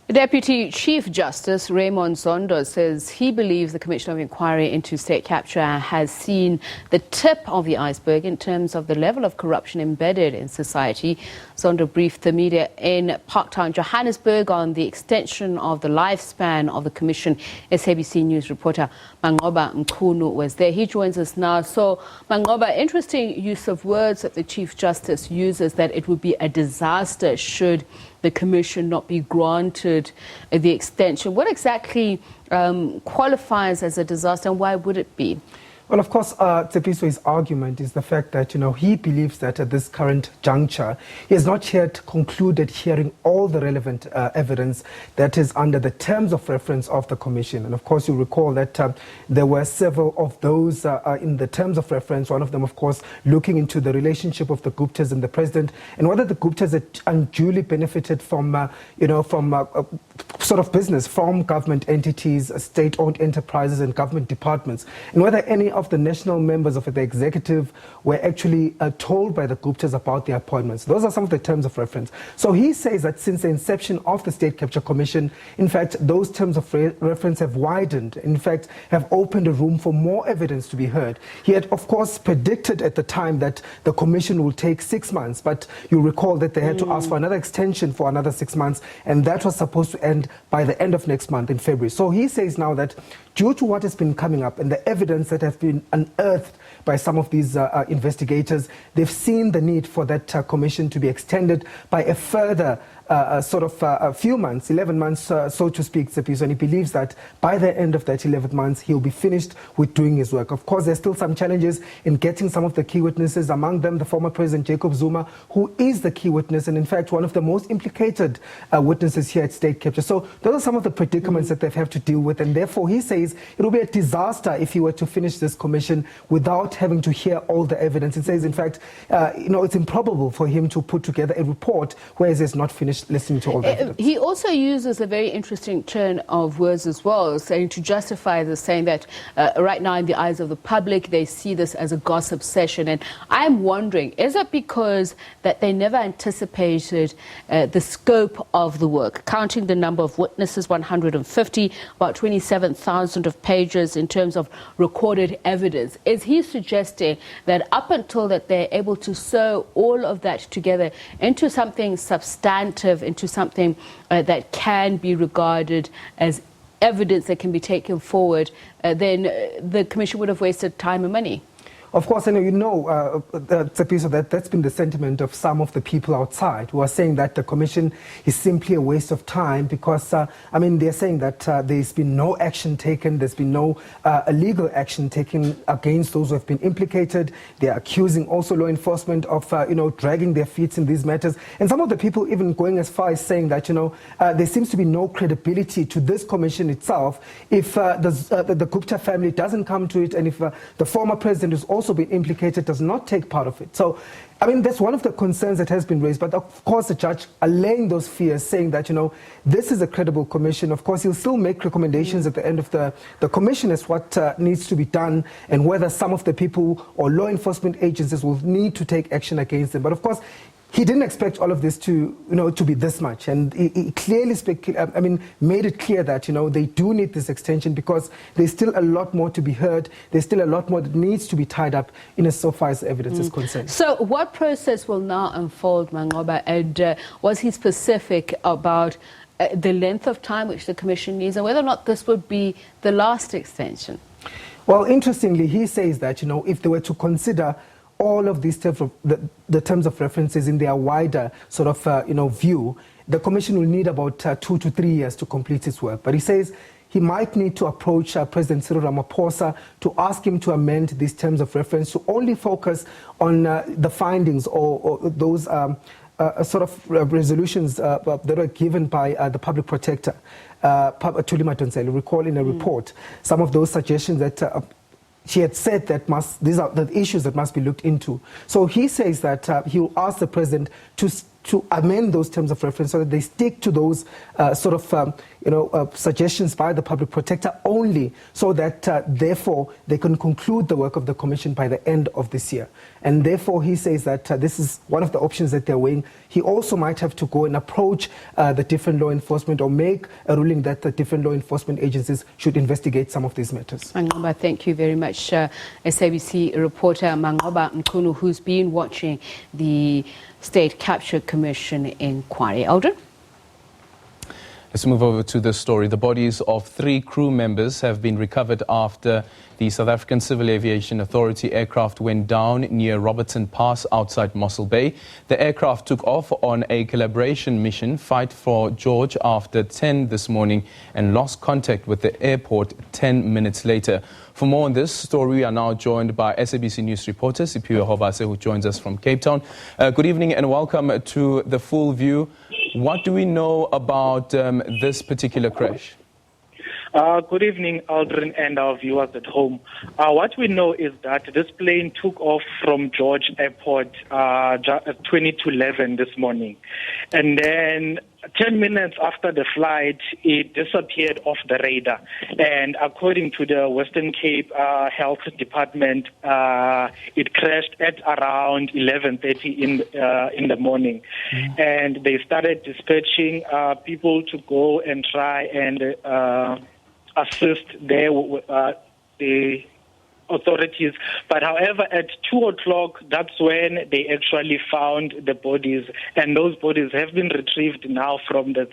Deputy Chief Justice Raymond Zondo says he believes the Commission of Inquiry into State Capture has seen the tip of the iceberg in terms of the level of corruption embedded in society. Zondo briefed the media in Parktown, Johannesburg on the extension of the lifespan of the Commission. SABC News reporter Manqoba Mchunu was there. He joins us now. So, Manqoba, interesting use of words that the Chief Justice uses, that it would be a disaster should the Commission not be granted the extension. What exactly qualifies as a disaster, and why would it be? Well, of course, Tsepiso's argument is the fact that, he believes that at this current juncture, he has not yet concluded hearing all the relevant evidence that is under the terms of reference of the Commission. And of course, you recall that there were several of those in the terms of reference, one of them, of course, looking into the relationship of the Guptas and the President, and whether the Guptas had unduly benefited from, sort of business from government entities, state-owned enterprises and government departments, and whether any of the national members of the executive were actually told by the Guptas about their appointments. Those are some of the terms of reference. So he says that since the inception of the State Capture Commission, in fact, those terms of reference have widened, in fact, have opened a room for more evidence to be heard. He had, of course, predicted at the time that the Commission will take 6 months, but you recall that they had to ask for another extension for another 6 months, and that was supposed to end by the end of next month in February. So he says now that due to what has been coming up and the evidence that has been unearthed by some of these investigators, they've seen the need for that commission to be extended by a further a few months, 11 months, so to speak, Tsepiso, and he believes that by the end of that 11 months, he'll be finished with doing his work. Of course, there's still some challenges in getting some of the key witnesses, among them the former President Jacob Zuma, who is the key witness and, in fact, one of the most implicated witnesses here at State Capture. So those are some of the predicaments that they have to deal with, and therefore he says it will be a disaster if he were to finish this commission without having to hear all the evidence. He says, in fact, it's improbable for him to put together a report whereas he's not finished listening to all the evidence. He also uses a very interesting turn of words as well, saying to justify this, saying that right now in the eyes of the public, they see this as a gossip session. And I'm wondering, is it because that they never anticipated the scope of the work, counting the number of witnesses, 150, about 27,000 of pages in terms of recorded evidence? Is he suggesting that up until that they're able to sew all of that together into something substantive, into something that can be regarded as evidence that can be taken forward, then the Commission would have wasted time and money? Of course, Tsepiso, that's been the sentiment of some of the people outside who are saying that the Commission is simply a waste of time because, they're saying that there's been no action taken, there's been no legal action taken against those who have been implicated. They're accusing also law enforcement of, dragging their feet in these matters. And some of the people even going as far as saying that, there seems to be no credibility to this Commission itself if the Gupta family doesn't come to it, and if the former president is also been implicated, does not take part of it. So, that's one of the concerns that has been raised. But of course, the judge allaying those fears, saying that, this is a credible commission. Of course, he'll still make recommendations at the end of the commission as what needs to be done and whether some of the people or law enforcement agencies will need to take action against them. But of course, he didn't expect all of this to be this much, and he clearly made it clear that they do need this extension because there's still a lot more to be heard. There's still a lot more that needs to be tied up in so far as evidence is concerned. So, what process will now unfold, Manqoba? And was he specific about the length of time which the Commission needs, and whether or not this would be the last extension? Well, interestingly, he says that if they were to consider all of these terms of the terms of references in their wider sort of view, the Commission will need about 2 to 3 years to complete its work. But he says he might need to approach President Cyril Ramaphosa to ask him to amend these terms of reference to only focus on the findings or those resolutions that were given by the public protector, Thuli Madonsela. Recall in a report some of those suggestions that she had said that these are the issues that must be looked into. So he says that he will ask the president to to amend those terms of reference so that they stick to those suggestions by the public protector only, so that therefore they can conclude the work of the commission by the end of this year. And therefore he says that this is one of the options that they're weighing. He also might have to go and approach the different law enforcement or make a ruling that the different law enforcement agencies should investigate some of these matters. Manqoba, thank you very much. SABC reporter Manqoba Mchunu, who's been watching the State Capture Commission inquiry. Aldrin? Let's move over to this story. The bodies of 3 crew members have been recovered after the South African Civil Aviation Authority aircraft went down near Robertson Pass outside Mossel Bay. The aircraft took off on a collaboration mission, Fight for George, after 10 this morning and lost contact with the airport 10 minutes later. For more on this story, we are now joined by SABC News reporter Sipiwe Hobase, who joins us from Cape Town. Good evening and welcome to The Full View. What do we know about this particular crash? Good evening, Aldrin, and our viewers at home. What we know is that this plane took off from George Airport at 20 to 11 this morning. And then 10 minutes after the flight, it disappeared off the radar. And according to the Western Cape Health Department, it crashed at around 11:30 in the morning. And they started dispatching people to go and try and assist the authorities. But however, at 2 o'clock, that's when they actually found the bodies, and those bodies have been retrieved now from the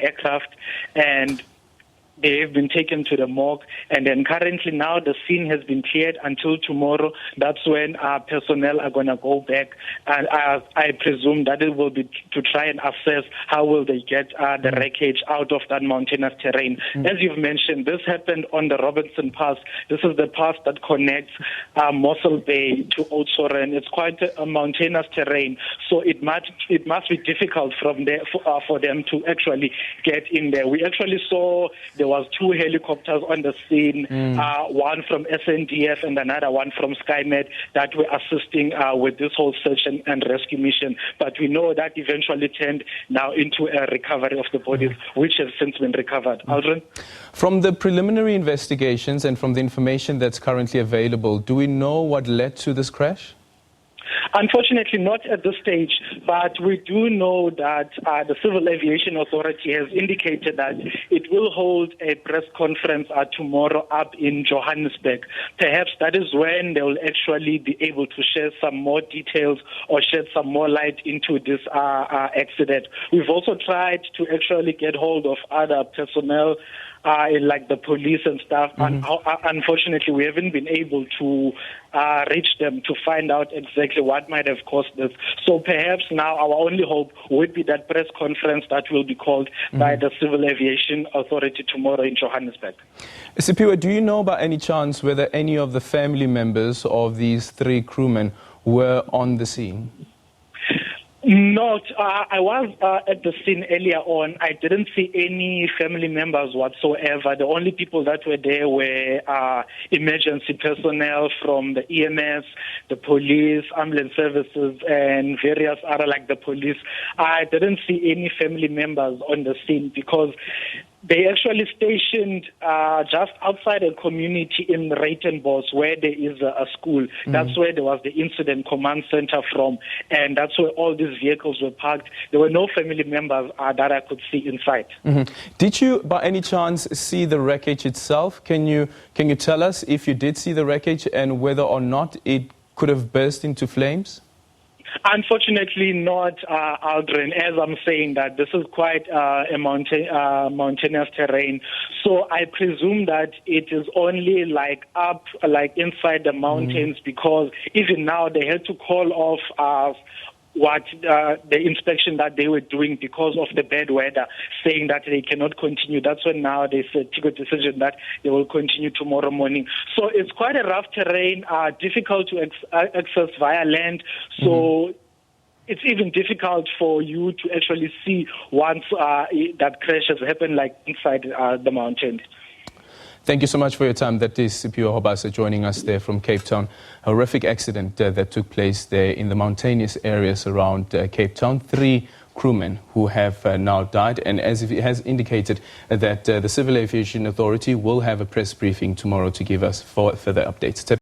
aircraft, and they have been taken to the morgue, and then currently now the scene has been cleared until tomorrow. That's when our personnel are going to go back, and I presume that it will be to try and assess how will they get the wreckage out of that mountainous terrain. As you've mentioned, this happened on the Robertson Pass. This is the pass that connects Mossel Bay to Oudtshoorn. It's quite a mountainous terrain, so it must be difficult from there for them to actually get in there. We actually saw there was 2 helicopters on the scene, one from SNDF and another one from SkyMed, that were assisting with this whole search and rescue mission. But we know that eventually turned now into a recovery of the bodies, which have since been recovered. Aldrin? From the preliminary investigations and from the information that's currently available, do we know what led to this crash? Unfortunately, not at this stage, but we do know that the Civil Aviation Authority has indicated that it will hold a press conference tomorrow up in Johannesburg. Perhaps that is when they will actually be able to share some more details or shed some more light into this accident. We've also tried to actually get hold of other personnel, like the police and stuff. And unfortunately, we haven't been able to reach them to find out exactly what might have caused this. So perhaps now our only hope would be that press conference that will be called by the Civil Aviation Authority tomorrow in Johannesburg. Sipiwe, do you know by any chance whether any of the family members of these 3 crewmen were on the scene? Not. I was at the scene earlier on. I didn't see any family members whatsoever. The only people that were there were emergency personnel from the EMS, the police, ambulance services, and various other, like the police. I didn't see any family members on the scene because they actually stationed just outside a community in Raitenbos where there is a school. That's where there was the incident command center from, and that's where all these vehicles were parked. There were no family members that I could see inside. Did you, by any chance, see the wreckage itself? Can you tell us if you did see the wreckage and whether or not it could have burst into flames? Unfortunately not, Aldrin. As I'm saying that this is quite a mountainous terrain. So I presume that it is only up inside the mountains, because even now they had to call off the inspection that they were doing because of the bad weather, saying that they cannot continue. That's when now they took a decision that they will continue tomorrow morning. So it's quite a rough terrain, difficult to access via land. So it's even difficult for you to actually see once that crash has happened, inside the mountains. Thank you so much for your time. That is Siphiwe Hobasa joining us there from Cape Town. A horrific accident that took place there in the mountainous areas around Cape Town. 3 crewmen who have now died, and as it has indicated that the Civil Aviation Authority will have a press briefing tomorrow to give us further updates.